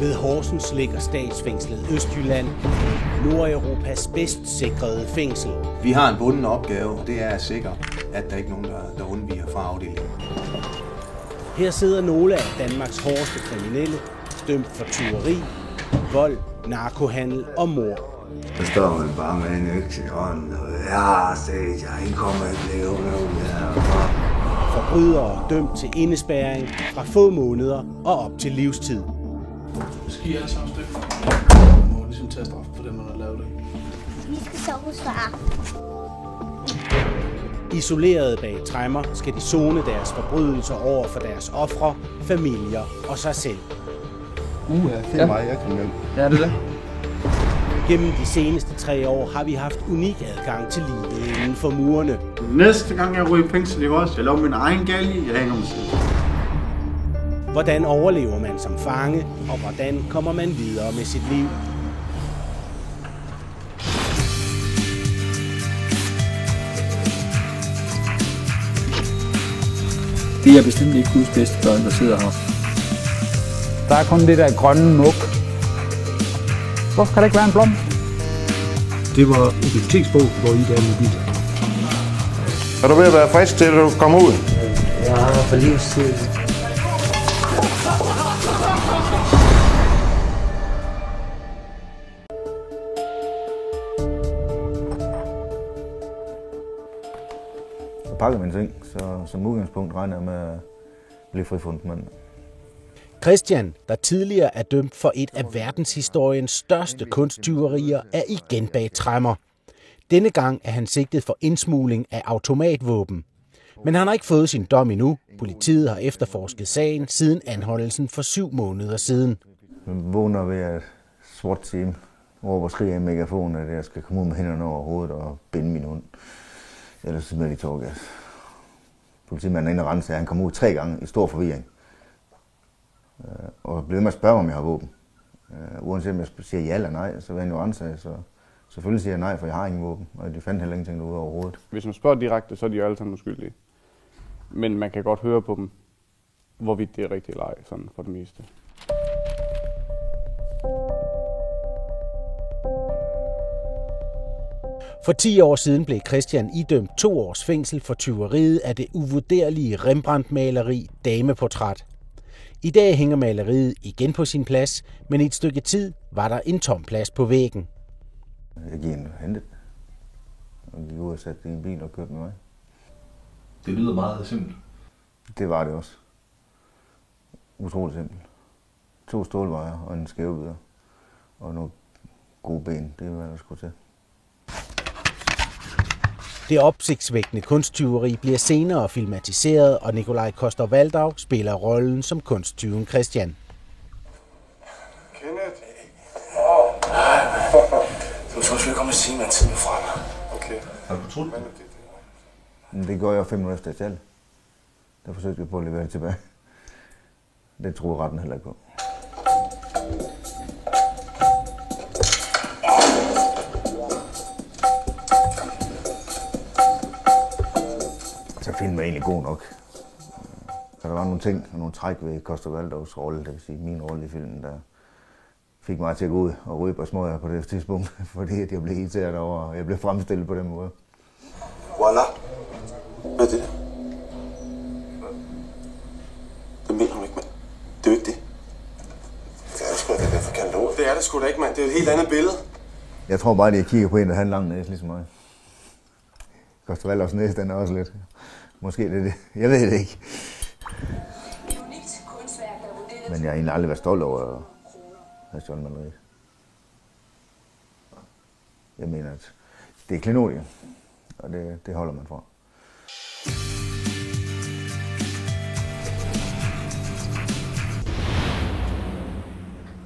Ved Horsens ligger Statsfængslet Østjylland, Nordeuropas bedst sikrede fængsel. Vi har en bunden opgave, det er at sikre, at der ikke er nogen, der undviger fra afdelingen. Her sidder nogle af Danmarks hårdeste kriminelle, dømt for tyveri, vold, narkohandel og mord. Så står man bare med en økse i hånden, og jeg har set, jeg kommer ikke blive herfra. Forbrydere dømt til indespærring fra få måneder og op til livstid. Skal I alle sammen stykke? Man må ligesom tage straf for det, man har lavet det. Vi skal sove hos far. Isolerede bag tremmer skal de sone deres forbrydelser over for deres ofre, familier og sig selv. Det er mig, jeg kan hjælpe. Ja, det er det. Gennem de seneste 3 år har vi haft unik adgang til livet inden for murene. Næste gang jeg ryger i fængsel, det også. Jeg laver min egen galge, jeg hænger mig selv. Hvordan overlever man som fange, og hvordan kommer man videre med sit liv? Det er bestemt ikke Guds bedste børn, der sidder her. Der er kun det der grønne muk. Hvorfor kan der ikke være en blomst? Det var en biblioteksbog, hvor I der med bitte. Er du ved at være frisk til, at du kommer ud? Jeg har for livstid. Jeg pakker mine ting, så som udgangspunkt regner jeg med at blive frifundet mandag. Christian, der tidligere er dømt for et af verdenshistoriens største kunsttyverier, er igen bag tremmer. Denne gang er han sigtet for indsmugling af automatvåben. Men han har ikke fået sin dom endnu. Politiet har efterforsket sagen siden anholdelsen for 7 måneder siden. Jeg vågner ved, at SWAT team råber skriger i megafonen, at jeg skal komme ud med hænderne over hovedet og binde min hund. Ellers så smider de tårgas. Politimanden er inde og rense, han kom ud 3 gange i stor forvirring. Og blev med at spørge, om jeg har våben. Uanset om jeg siger ja eller nej, så vil han jo rense, så selvfølgelig siger jeg nej, for jeg har ingen våben. Og de fandt heller ingenting derude overhovedet. Hvis man spørger direkte, så er de jo alle sammen uskyldige. Men man kan godt høre på dem, hvorvidt det er rigtigt eller ej, sådan for det meste. For 10 år siden blev Christian idømt 2 års fængsel for tyveriet af det uvurderlige Rembrandt-maleri Dameportræt. I dag hænger maleriet igen på sin plads, men i et stykke tid var der en tom plads på væggen. Jeg gik ind og hentede det. Og gik ud og satte det i en bil og kørte med mig. Det lyder meget simpelt. Det var det også. Utroligt simpelt. 2 stålvejer og en skævebidder. Og nogle gode ben, det var der skulle til. Det opsigtsvækkende kunsttyveri bliver senere filmatiseret, og Nikolaj Coster-Waldau spiller rollen som kunsttyven Christian. Kenneth? Du tror, jeg kommer og sige, man tidlig fra mig. Okay. Har du fortrudt det? Det gør jeg 5 minutter efter jeg talte. Der forsøgte jeg på at levere det tilbage. Det troede retten heller ikke på. Så filmen var egentlig god nok. Så der var nogle ting og nogle træk ved Coster-Waldaus rolle, det vil sige min rolle i filmen, der fik mig til at gå ud og ryge på smøger på det tidspunkt, fordi jeg blev irriteret over, og jeg blev fremstillet på den måde. Voila. Hvad er det? Det mener du ikke, mand. Det er jo ikke det. Det er sgu da det der forkendte ord. Det er det sgu da ikke, mand. Det er jo et helt andet billede. Jeg tror bare, at jeg kigger på en, der har en lang næse, ligesom mig. Coster-Waldaus næse, den er også lidt. Måske det er det. Jeg ved det ikke. Men jeg har egentlig aldrig været stolt over at have stjålet maleriet. Jeg mener, at det er klenodie, og det holder man fra.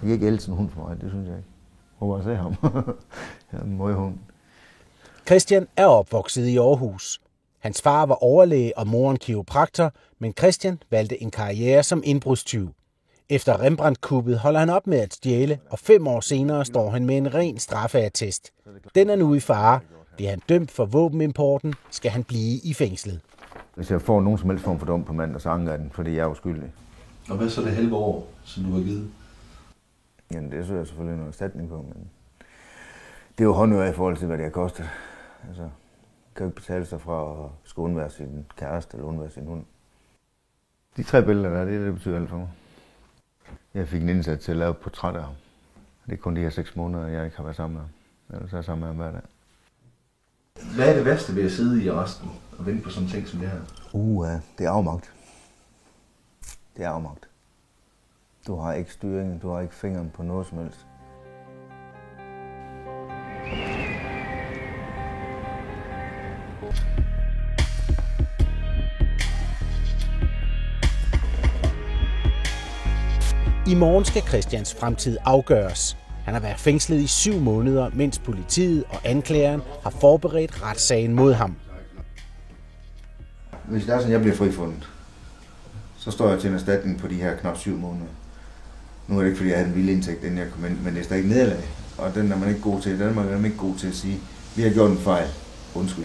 Jeg kan ikke elske en hund for mig, det synes jeg ikke. Hvor jeg ser ham. Jeg er en møghund. Christian er opvokset i Aarhus. Hans far var overlæge og moren kiropraktor, men Christian valgte en karriere som indbrudstyv. Efter Rembrandt-kuppet holder han op med at stjæle, og 5 år senere står han med en ren straffeattest. Den er nu i fare. Bliver han dømt for våbenimporten, skal han blive i fængslet. Hvis jeg får nogen som helst form for dom på mandag, så anker jeg den, fordi jeg er uskyldig. Og hvad så det halve år, som du har givet? Jamen, det synes jeg selvfølgelig noget erstatning på, men det er jo håndører i forhold til, hvad det har kostet. Altså, kan jo ikke betale sig fra at skulle undvære sin kæreste eller undvære sin hund. De 3 billeder der, det betyder alt for mig. Jeg fik en indsats til at lave et portræt af ham. Det er kun de her 6 måneder, jeg ikke har været sammen med ham. Ellers er jeg sammen med ham hver dag. Hvad er det værste ved at sidde i arresten og vente på sådan en ting som det her? Det er afmagt. Det er afmagt. Du har ikke styring, du har ikke fingeren på noget som helst. I morgen skal Christians fremtid afgøres. Han har været fængslet i 7 måneder, mens politiet og anklageren har forberedt retssagen mod ham. Hvis det er sådan, jeg bliver frifundet, så står jeg til en erstatning på de her knap 7 måneder. Nu er det ikke, fordi jeg havde en vild indtægt, inden jeg kom ind, men det er stadig nederlag. Og den er man ikke god til. Den er man ikke god til at sige, vi har gjort en fejl. Undskyld.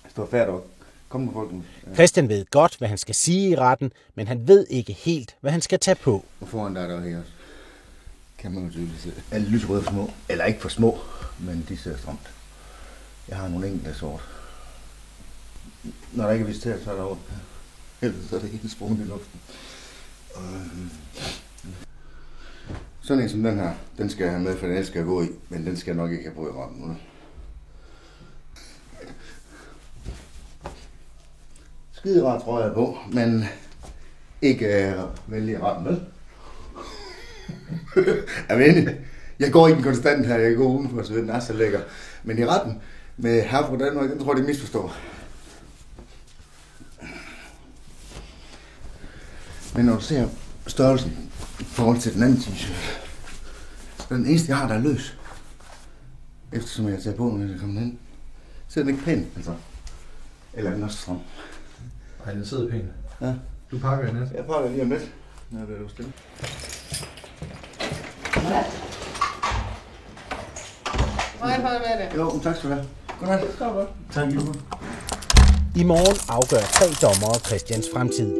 Stå færdig op. Kom med folken. Ja. Christian ved godt, hvad han skal sige i retten, men han ved ikke helt, hvad han skal tage på. Og foran der er der her også. Kan man jo tydeligt se. Alle lyserøde for små. Eller ikke for små, men de ser stramt. Jeg har nogle enkelte sort. Når der ikke er visiteret, så er der over. Ellers er det helt sprunget i luften. Sådan en som den her, den skal jeg have med, for den skal jeg gå i. Men den skal jeg nok ikke have på i retten nu. Skideret tror jeg på, men ikke vælge retten, vel? Jeg mener, jeg går ikke en konstant her, jeg går udenfor, så den er så lækker. Men i retten med herre fra Danmark, den tror jeg, de misforstår. Men når du ser størrelsen i forhold til den anden t-shirt, så er den eneste, jeg har, der er løs. Eftersom jeg har taget på, når jeg kommer ind, så er den ikke pæn, altså. Eller den også stram. Ej, den sidder pænt. Ja. Du pakker den lidt? Jeg pakker lige om lidt, når jeg bliver stille. Jo, tak skal du have. Godnat. Det skal du godt. Tak lige. I morgen afgør 3 dommere Christians fremtid.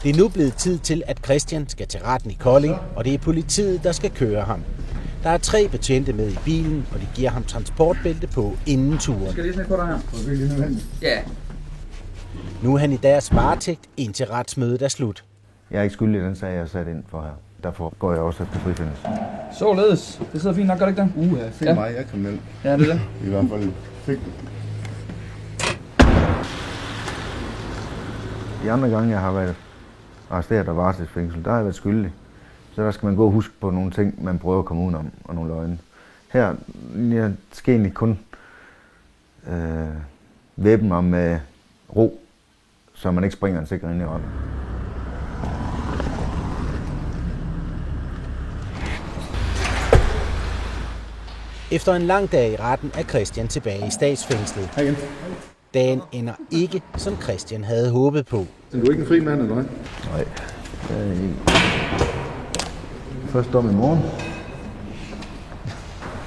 Det er nu blevet tid til, at Christian skal til retten i Kolding, og det er politiet, der skal køre ham. Der er 3 betjente med i bilen, og de giver ham transportbælte på inden turen. Skal jeg lige snakke på dig her? Det er virkelig nødvendigt. Ja. Nu er han i deres varetægt, indtil retsmødet er slut. Jeg er ikke skyldig i den sag, jeg er sat ind for her. Derfor går jeg også efter frifindelse. Således. Det sidder fint nok, gør det ikke det? Se mig, jeg er kriminel. Ja, det er det. I hvert fald fik det. De andre gange, jeg har været arresteret og varetægtsfængsel, der har jeg været skyldig. Så der skal man gå og huske på nogle ting, man prøver at komme udenom, og nogle løgne. Her skal jeg egentlig kun væbne mig med ro, så man ikke springer en sikkerhed ind i retten. Efter en lang dag i retten er Christian tilbage i statsfængslet. Hej igen. Dagen ender ikke, som Christian havde håbet på. Så du er ikke en fri mand, eller hvad? Nej, det er ikke. Først dom i morgen.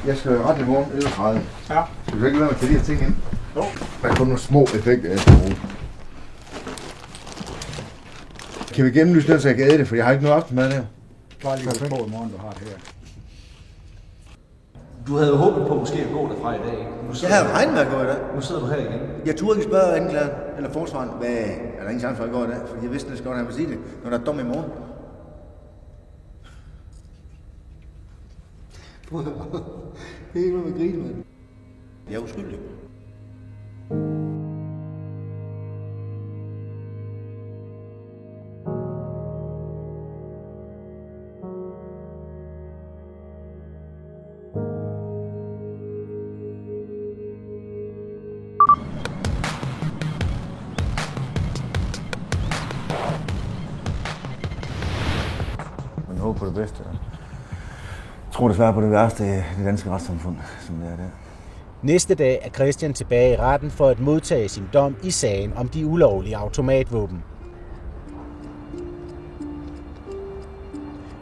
Jeg skal jo ret i morgen, 11.30. Ja. Skal du ikke lade mig tage de her ting ind? Jo. Der er kun nogle små effekter, jeg skal bruge. Kan vi gennemlyse den, så jeg kan æde det, for jeg har ikke noget aftenmad der. Bare lige på i morgen, du har det her. Du havde jo håbet på måske at gå derfra i dag, ikke? Jeg havde regnet med at gå i dag. Nu sidder du her igen. Jeg turde ikke spørge anklageren eller forsvaren, hvad er der ingen chance for at gå i dag, fordi jeg vidste næsten godt, at han ville sige det, når der er dom i morgen. Det er ikke noget med grine, mand. Jeg er uskyldig. Man håber på det bedste. Jeg tror desværre på det værste i det danske retssamfund, som det er der. Næste dag er Christian tilbage i retten for at modtage sin dom i sagen om de ulovlige automatvåben.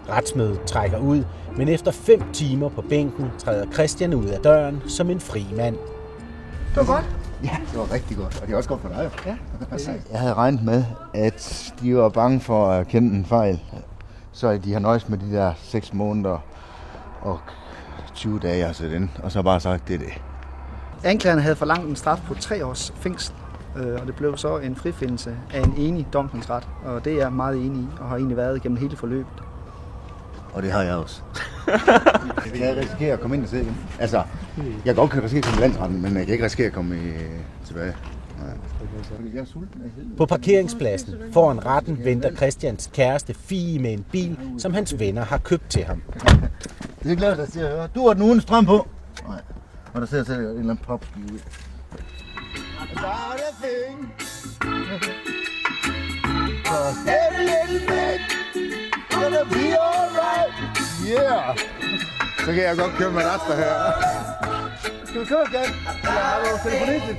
Retsmødet trækker ud, men efter 5 timer på bænken træder Christian ud af døren som en fri mand. Det var godt. Ja, det var rigtig godt, og det er også godt for dig. Ja, jeg havde regnet med, at de var bange for at kende en fejl, så de har nøjes med de der 6 måneder og 20 dage, jeg har siddet inde, og så bare sagt, det er det. Anklagerne havde forlangt en straf på 3 års fængsel, og det blev så en frifindelse af en enig domsmandsret, og det er jeg meget enig i, og har egentlig været igennem hele forløbet. Og det har jeg også. Kan jeg risikere at komme ind og se igen? Altså, jeg kan godt risikere at komme i landsretten, men jeg kan ikke risikere at komme tilbage. Jeg er sulten af helvede. På parkeringspladsen foran retten venter Christians kæreste Fie med en bil, som hans venner har købt til ham. Det er glad, der siger, at høre. Du har den uden strøm på. Nej. Og der sidder selv en eller anden popskive ud. Yeah! Så kan jeg godt købe med rester her. Skal vi køre, Jan? Eller har du telefonistet?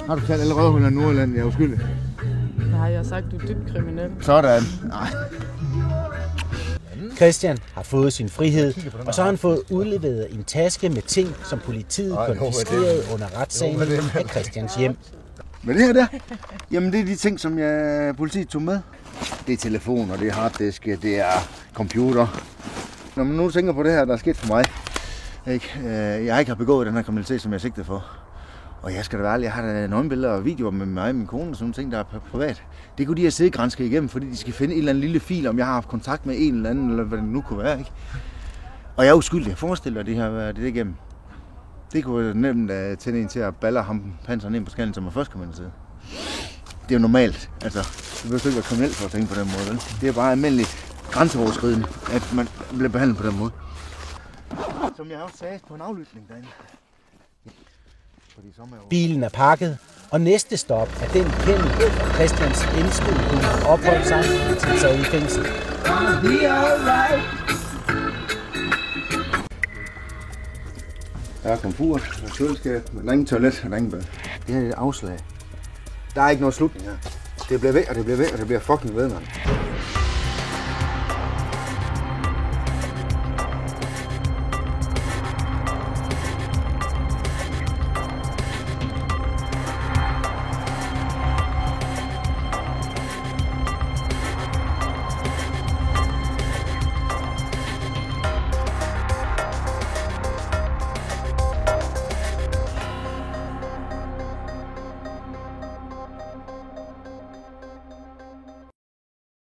Har du talt alle røvhuller i Nordjylland? Jeg er uskyldig. Nej, jeg har sagt, du er dybt kriminel. Sådan. Nej. Christian har fået sin frihed, og så har han fået udleveret en taske med ting, som politiet konfiskerede under retssagen af Christians hjem. Men det her der, jamen det er de ting, som politiet tog med. Det er telefoner, det er harddisk, det er computer. Når man nu tænker på det her, der er sket for mig, jeg ikke har begået den her kriminalitet, som jeg er sigtet for. Og jeg skal da være ærlig, jeg har da nøgenbilleder og videoer med mig og min kone og sådan nogle ting, der er privat. Det kunne de have siddet granske igennem, fordi de skal finde en eller anden lille fil, om jeg har haft kontakt med en eller anden, eller hvad det nu kunne være, ikke? Og jeg er uskyldig. Jeg forestiller, at det har været det igennem. Det kunne nemt tænde en til at balle ham panseren ind på skallen, som man først kommer ind til. Det er jo normalt. Altså, det behøver ikke være kriminelt for at tænke på den måde, vel? Det er bare almindelig grænseoverskridende, at man bliver behandlet på den måde. Som jeg også sagde på en aflytning derinde. Bilen er pakket, og næste stop er den kende, hvor Christians elskede hund har opholdt sig, mens han sad i fængsel. Der er komfur, der er køleskab, der er ingen toilet, der er ingen bad. Det her er et afslag. Der er ikke noget slutning her. Det bliver ved, og det bliver ved, og det bliver fucking ved, mand.